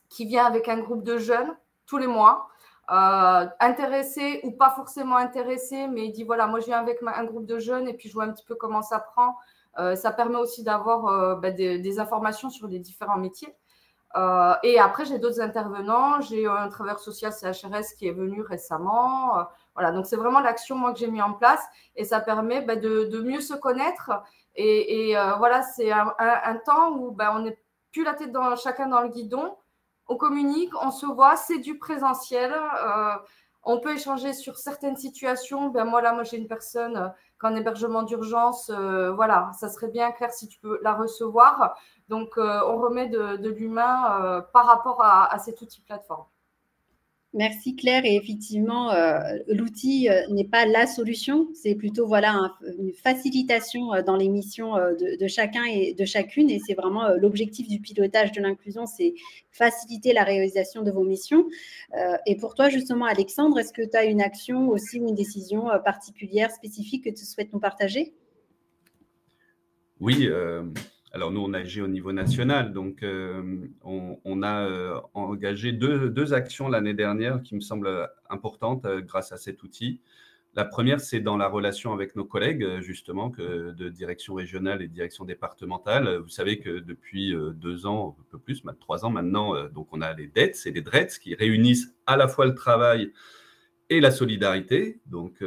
S4: qui vient avec un groupe de jeunes tous les mois. Intéressés ou pas forcément intéressés, mais il dit voilà, moi je viens avec un groupe de jeunes et puis je vois un petit peu comment ça prend. Ça permet aussi d'avoir des informations sur les différents métiers. Et après, j'ai d'autres intervenants. J'ai un travailleur social CHRS qui est venu récemment. Voilà, donc c'est vraiment l'action moi que j'ai mis en place et ça permet de mieux se connaître. Et voilà, c'est un temps où on n'est plus la tête chacun dans le guidon. On communique, on se voit, c'est du présentiel. On peut échanger sur certaines situations. Moi, j'ai une personne qui est en hébergement d'urgence. Voilà, ça serait bien, Claire, si tu peux la recevoir. Donc, on remet de l'humain par rapport à cet outil plateforme.
S1: Merci Claire. Et effectivement, l'outil n'est pas la solution, c'est plutôt voilà, une facilitation dans les missions de chacun et de chacune. Et c'est vraiment l'objectif du pilotage de l'inclusion, c'est faciliter la réalisation de vos missions. Et pour toi, justement, Alexandre, est-ce que tu as une action aussi ou une décision particulière, spécifique que tu souhaites nous partager?
S2: Oui, alors nous, on agit au niveau national, donc on a engagé deux actions l'année dernière qui me semblent importantes grâce à cet outil. La première, c'est dans la relation avec nos collègues, justement, de direction régionale et de direction départementale. Vous savez que depuis 2 ans, un peu plus, 3 ans maintenant, donc on a les DETS et les DRETS qui réunissent à la fois le travail et la solidarité. Donc,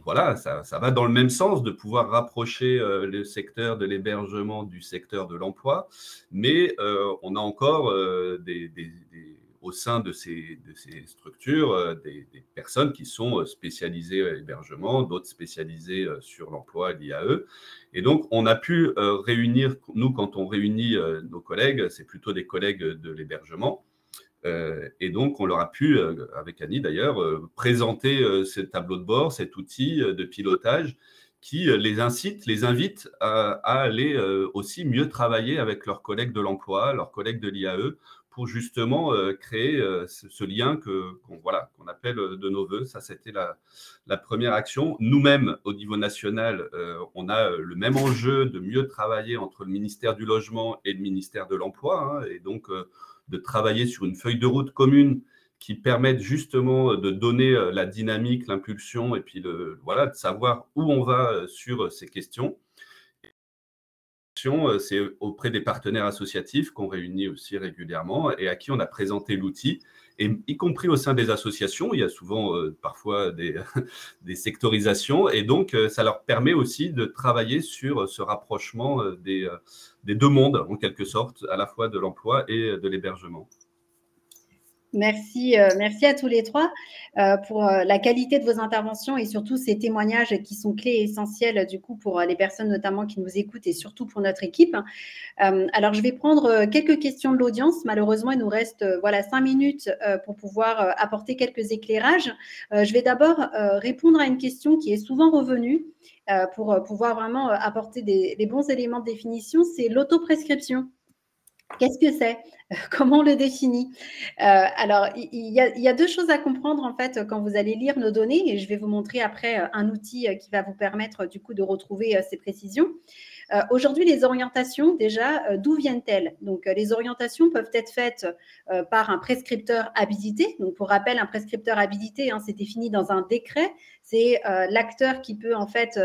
S2: voilà, ça va dans le même sens de pouvoir rapprocher le secteur de l'hébergement du secteur de l'emploi, mais on a encore au sein de ces structures des personnes qui sont spécialisées à l'hébergement, d'autres spécialisées sur l'emploi lié à eux. Et donc, on a pu réunir, nous, quand on réunit nos collègues, c'est plutôt des collègues de l'hébergement, Et donc, on leur a pu, avec Annie d'ailleurs, présenter ce tableau de bord, cet outil de pilotage qui les incite, les invite à aller aussi mieux travailler avec leurs collègues de l'emploi, leurs collègues de l'IAE, pour justement créer ce lien qu'on appelle de nos voeux. Ça, c'était la première action. Nous-mêmes, au niveau national, on a le même enjeu de mieux travailler entre le ministère du Logement et le ministère de l'Emploi, et donc de travailler sur une feuille de route commune qui permette justement de donner la dynamique, l'impulsion et puis de savoir où on va sur ces questions. C'est auprès des partenaires associatifs qu'on réunit aussi régulièrement et à qui on a présenté l'outil, et y compris au sein des associations, il y a souvent parfois des sectorisations, et donc ça leur permet aussi de travailler sur ce rapprochement des deux mondes, en quelque sorte, à la fois de l'emploi et de l'hébergement.
S1: Merci, merci à tous les trois pour la qualité de vos interventions et surtout ces témoignages qui sont clés et essentiels du coup pour les personnes notamment qui nous écoutent et surtout pour notre équipe. Alors, je vais prendre quelques questions de l'audience. Malheureusement, il nous reste 5 minutes pour pouvoir apporter quelques éclairages. Je vais d'abord répondre à une question qui est souvent revenue pour pouvoir vraiment apporter les bons éléments de définition. C'est l'autoprescription. Qu'est-ce que c'est? Comment on le définit? Alors, il y a deux choses à comprendre en fait quand vous allez lire nos données, et je vais vous montrer après un outil qui va vous permettre du coup de retrouver ces précisions. Aujourd'hui, les orientations, déjà, d'où viennent-elles? Donc, les orientations peuvent être faites par un prescripteur habilité. Donc, pour rappel, un prescripteur habilité, c'est défini dans un décret. C'est l'acteur qui peut en fait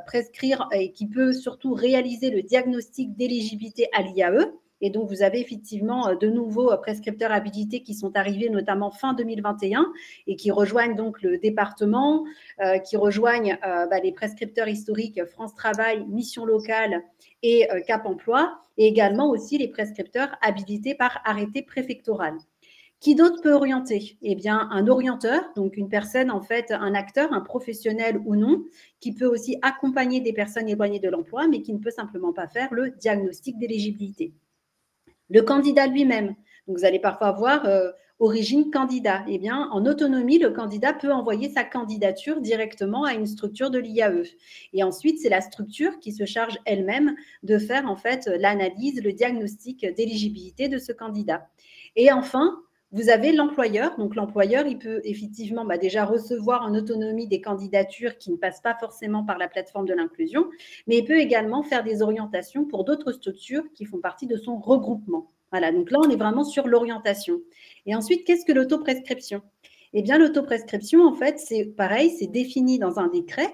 S1: prescrire et qui peut surtout réaliser le diagnostic d'éligibilité à l'IAE. Et donc, vous avez effectivement de nouveaux prescripteurs habilités qui sont arrivés, notamment fin 2021, et qui rejoignent donc le département, qui rejoignent les prescripteurs historiques France Travail, Mission Locale et Cap Emploi, et également aussi les prescripteurs habilités par arrêté préfectoral. Qui d'autre peut orienter? Eh bien, un orienteur, donc une personne, en fait, un acteur, un professionnel ou non, qui peut aussi accompagner des personnes éloignées de l'emploi, mais qui ne peut simplement pas faire le diagnostic d'éligibilité. Le candidat lui-même, donc vous allez parfois voir origine candidat. Eh bien, en autonomie, le candidat peut envoyer sa candidature directement à une structure de l'IAE. Et ensuite, c'est la structure qui se charge elle-même de faire en fait l'analyse, le diagnostic d'éligibilité de ce candidat. Et enfin, vous avez l'employeur. Donc, l'employeur, il peut effectivement déjà recevoir en autonomie des candidatures qui ne passent pas forcément par la plateforme de l'inclusion, mais il peut également faire des orientations pour d'autres structures qui font partie de son regroupement. Voilà, donc là, on est vraiment sur l'orientation. Et ensuite, qu'est-ce que l'autoprescription? Eh bien, l'autoprescription, en fait, c'est pareil, c'est défini dans un décret.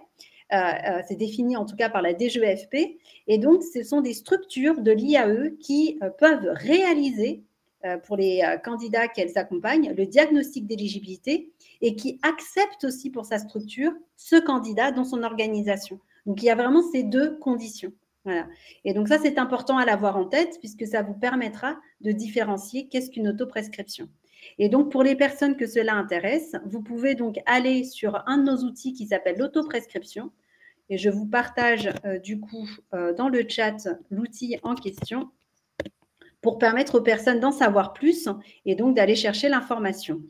S1: C'est défini en tout cas par la DGEFP. Et donc, ce sont des structures de l'IAE qui peuvent réaliser pour les candidats qu'elles accompagnent, le diagnostic d'éligibilité et qui acceptent aussi pour sa structure ce candidat dans son organisation. Donc, il y a vraiment ces deux conditions. Voilà. Et donc, ça, c'est important à l'avoir en tête puisque ça vous permettra de différencier qu'est-ce qu'une autoprescription. Et donc, pour les personnes que cela intéresse, vous pouvez donc aller sur un de nos outils qui s'appelle l'autoprescription. Et je vous partage du coup dans le chat l'outil en question pour permettre aux personnes d'en savoir plus et donc d'aller chercher l'information.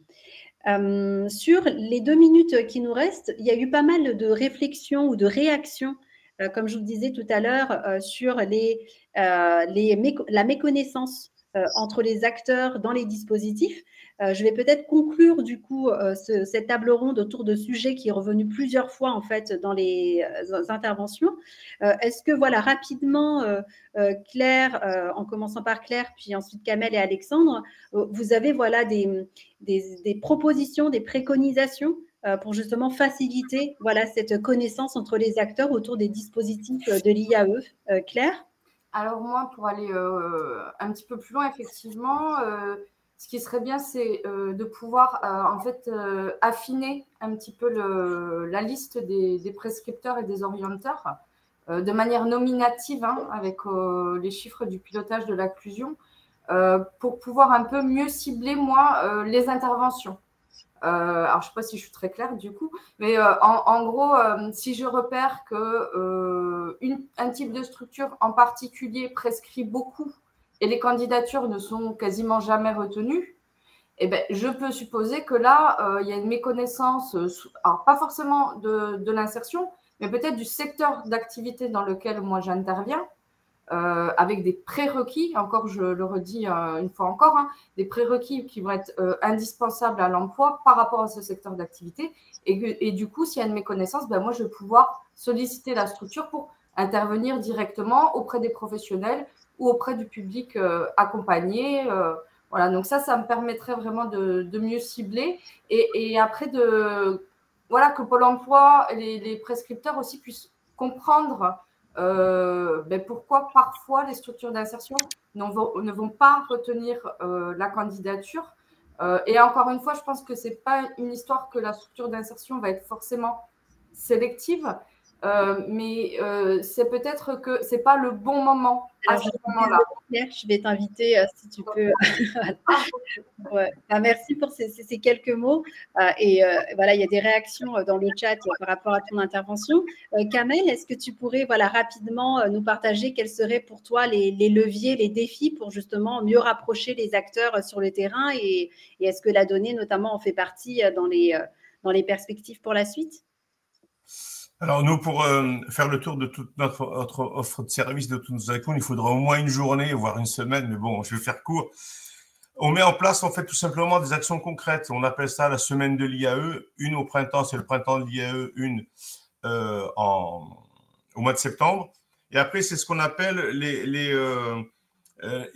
S1: Sur les 2 minutes qui nous restent, il y a eu pas mal de réflexions ou de réactions, comme je vous le disais tout à l'heure, sur la méconnaissance entre les acteurs dans les dispositifs. Je vais peut-être conclure du coup cette table ronde autour de sujets qui est revenu plusieurs fois en fait dans les interventions. Est-ce que voilà rapidement Claire, en commençant par Claire, puis ensuite Kamel et Alexandre, vous avez voilà des propositions, des préconisations pour justement faciliter voilà cette connaissance entre les acteurs autour des dispositifs de l'IAE. Claire?
S4: Alors moi, pour aller un petit peu plus loin, effectivement, ce qui serait bien, c'est de pouvoir en fait affiner un petit peu la liste des prescripteurs et des orienteurs de manière nominative, avec les chiffres du pilotage de l'inclusion, pour pouvoir un peu mieux cibler, moi, les interventions. Alors, je ne sais pas si je suis très claire du coup, mais en gros, si je repère qu'un type de structure en particulier prescrit beaucoup et les candidatures ne sont quasiment jamais retenues, eh ben, je peux supposer que là, il y a une méconnaissance, alors pas forcément de l'insertion, mais peut-être du secteur d'activité dans lequel moi j'interviens, avec des prérequis, encore je le redis une fois encore, hein, des prérequis qui vont être indispensables à l'emploi par rapport à ce secteur d'activité. Et du coup, s'il y a une méconnaissance, ben moi, je vais pouvoir solliciter la structure pour intervenir directement auprès des professionnels ou auprès du public accompagné. Voilà, donc ça me permettrait vraiment de mieux cibler et après voilà, que Pôle emploi et les prescripteurs aussi puissent comprendre pourquoi parfois les structures d'insertion ne vont pas retenir la candidature. Et encore une fois, je pense que ce n'est pas une histoire que la structure d'insertion va être forcément sélective, mais c'est peut-être que ce n'est pas le bon moment à ce moment-là.
S1: Je vais t'inviter si tu peux. Ouais. Merci pour ces quelques mots. Voilà, il y a des réactions dans le chat par rapport à ton intervention. Kamel, est-ce que tu pourrais rapidement nous partager quels seraient pour toi les leviers, les défis pour justement mieux rapprocher les acteurs sur le terrain et est-ce que la donnée notamment en fait partie dans les perspectives pour la suite?
S3: Alors nous, pour faire le tour de toute notre offre de services de tous nos actions, il faudra au moins une journée, voire une semaine, mais bon, je vais faire court. On met en place, en fait, tout simplement des actions concrètes. On appelle ça la semaine de l'IAE. Une au printemps, c'est le printemps de l'IAE, une au mois de septembre. Et après, c'est ce qu'on appelle les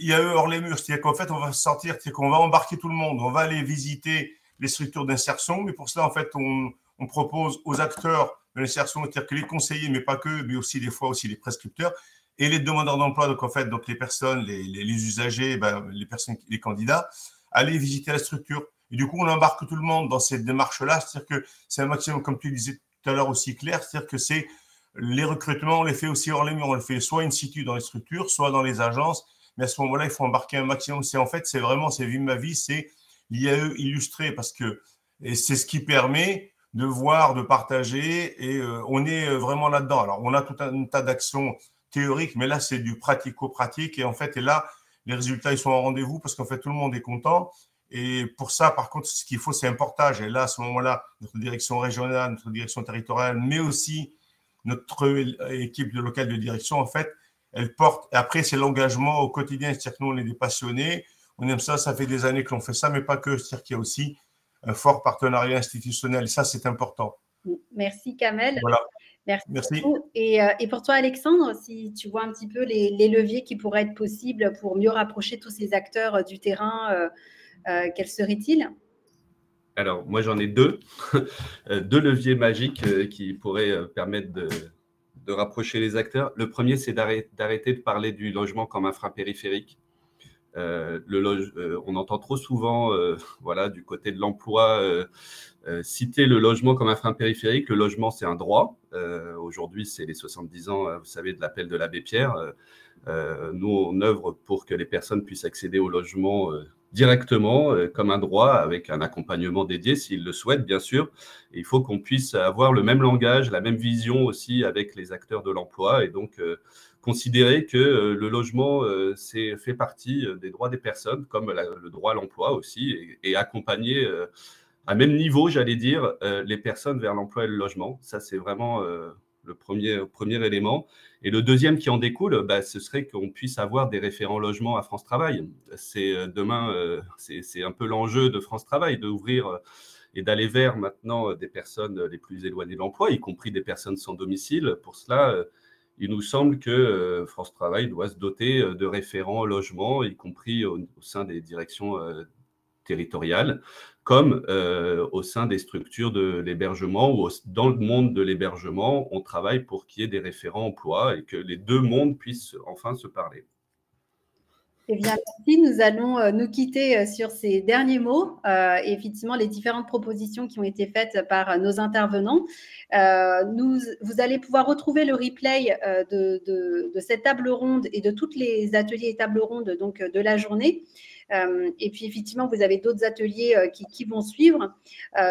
S3: IAE hors les murs. C'est-à-dire qu'en fait, on va sortir, c'est-à-dire qu'on va embarquer tout le monde. On va aller visiter les structures d'insertion. Mais pour cela, en fait, on propose aux acteurs de l'insertion, c'est-à-dire que les conseillers, mais pas que, mais aussi des fois aussi les prescripteurs, et les demandeurs d'emploi, donc en fait, donc les personnes, les usagers, les personnes, les candidats, aller visiter la structure. Et du coup, on embarque tout le monde dans cette démarche-là, c'est-à-dire que c'est un maximum, comme tu disais tout à l'heure aussi, Claire, c'est-à-dire que c'est les recrutements, on les fait aussi hors les murs, on les fait soit in situ dans les structures, soit dans les agences, mais à ce moment-là, il faut embarquer un maximum. C'est en fait, c'est vraiment, c'est Vive ma vie, c'est l'IAE illustré, parce que et c'est ce qui permet de voir, de partager, et on est vraiment là-dedans. Alors, on a tout un tas d'actions théoriques, mais là, c'est du pratico-pratique, et en fait, et là, les résultats, ils sont en rendez-vous, parce qu'en fait, tout le monde est content, et pour ça, par contre, ce qu'il faut, c'est un portage, et là, à ce moment-là, notre direction régionale, notre direction territoriale, mais aussi notre équipe de locale de direction, en fait, elle porte, et après, c'est l'engagement au quotidien, c'est-à-dire que nous, on est des passionnés, on aime ça fait des années que l'on fait ça, mais pas que, c'est-à-dire qu'il y a aussi un fort partenariat institutionnel. Et ça, c'est important.
S1: Merci, Kamel.
S3: Voilà.
S1: Merci. Beaucoup. Et pour toi, Alexandre, si tu vois un petit peu les leviers qui pourraient être possibles pour mieux rapprocher tous ces acteurs du terrain, quels seraient-ils?
S2: Alors, moi, j'en ai deux. Deux leviers magiques qui pourraient permettre de rapprocher les acteurs. Le premier, c'est d'arrêter de parler du logement comme infrapériphérique. On entend trop souvent, voilà, du côté de l'emploi, citer le logement comme infrapériphérique. Le logement, c'est un droit. Aujourd'hui, c'est les 70 ans, vous savez, de l'appel de l'abbé Pierre. Nous, on œuvre pour que les personnes puissent accéder au logement directement, comme un droit, avec un accompagnement dédié, s'ils le souhaitent, bien sûr. Et il faut qu'on puisse avoir le même langage, la même vision aussi avec les acteurs de l'emploi. Et donc, considérer que le logement fait partie des droits des personnes, comme le droit à l'emploi aussi, et accompagner à même niveau, j'allais dire, les personnes vers l'emploi et le logement. Ça, c'est vraiment le premier élément. Et le deuxième qui en découle, ce serait qu'on puisse avoir des référents logements à France Travail. Demain, c'est un peu l'enjeu de France Travail, d'ouvrir et d'aller vers maintenant des personnes les plus éloignées de l'emploi, y compris des personnes sans domicile. Pour cela, il nous semble que France Travail doit se doter de référents logement, y compris au sein des directions territoriales, comme au sein des structures de l'hébergement ou dans le monde de l'hébergement, on travaille pour qu'il y ait des référents emploi et que les deux mondes puissent enfin se parler.
S1: Eh bien, merci. Nous allons nous quitter sur ces derniers mots. Et effectivement, les différentes propositions qui ont été faites par nos intervenants. Vous allez pouvoir retrouver le replay de cette table ronde et de toutes les ateliers et tables rondes donc, de la journée Et puis, effectivement, vous avez d'autres ateliers qui vont suivre.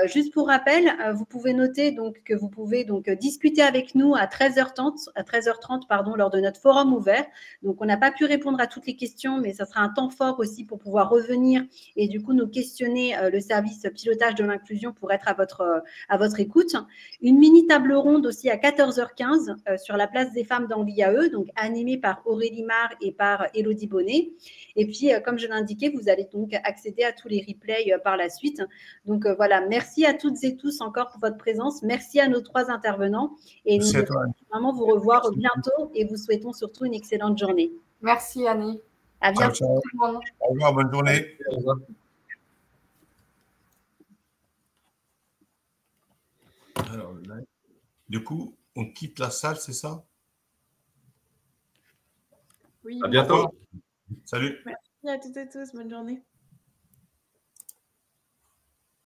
S1: Juste pour rappel, vous pouvez noter donc, que vous pouvez donc, discuter avec nous à 13h30 pardon, lors de notre forum ouvert. Donc, on n'a pas pu répondre à toutes les questions, mais ça sera un temps fort aussi pour pouvoir revenir et du coup nous questionner le service pilotage de l'inclusion pour être à votre écoute. Une mini table ronde aussi à 14h15 sur la place des femmes dans l'IAE, donc animée par Aurélie Mar et par Élodie Bonnet. Et puis, comme je l'indiquais, vous allez donc accéder à tous les replays par la suite. Donc, voilà, merci à toutes et tous encore pour votre présence. Merci à nos 3 intervenants. Et nous allons vraiment vous revoir bientôt et vous souhaitons surtout une excellente journée.
S4: Merci, Annie.
S1: À bientôt.
S3: Ciao, ciao. Au revoir, bonne journée.
S2: Au revoir.
S3: Alors, là, du coup, on quitte la salle, c'est ça?
S5: Oui.
S2: À bientôt.
S3: Salut.
S5: Merci à toutes et tous. Bonne journée.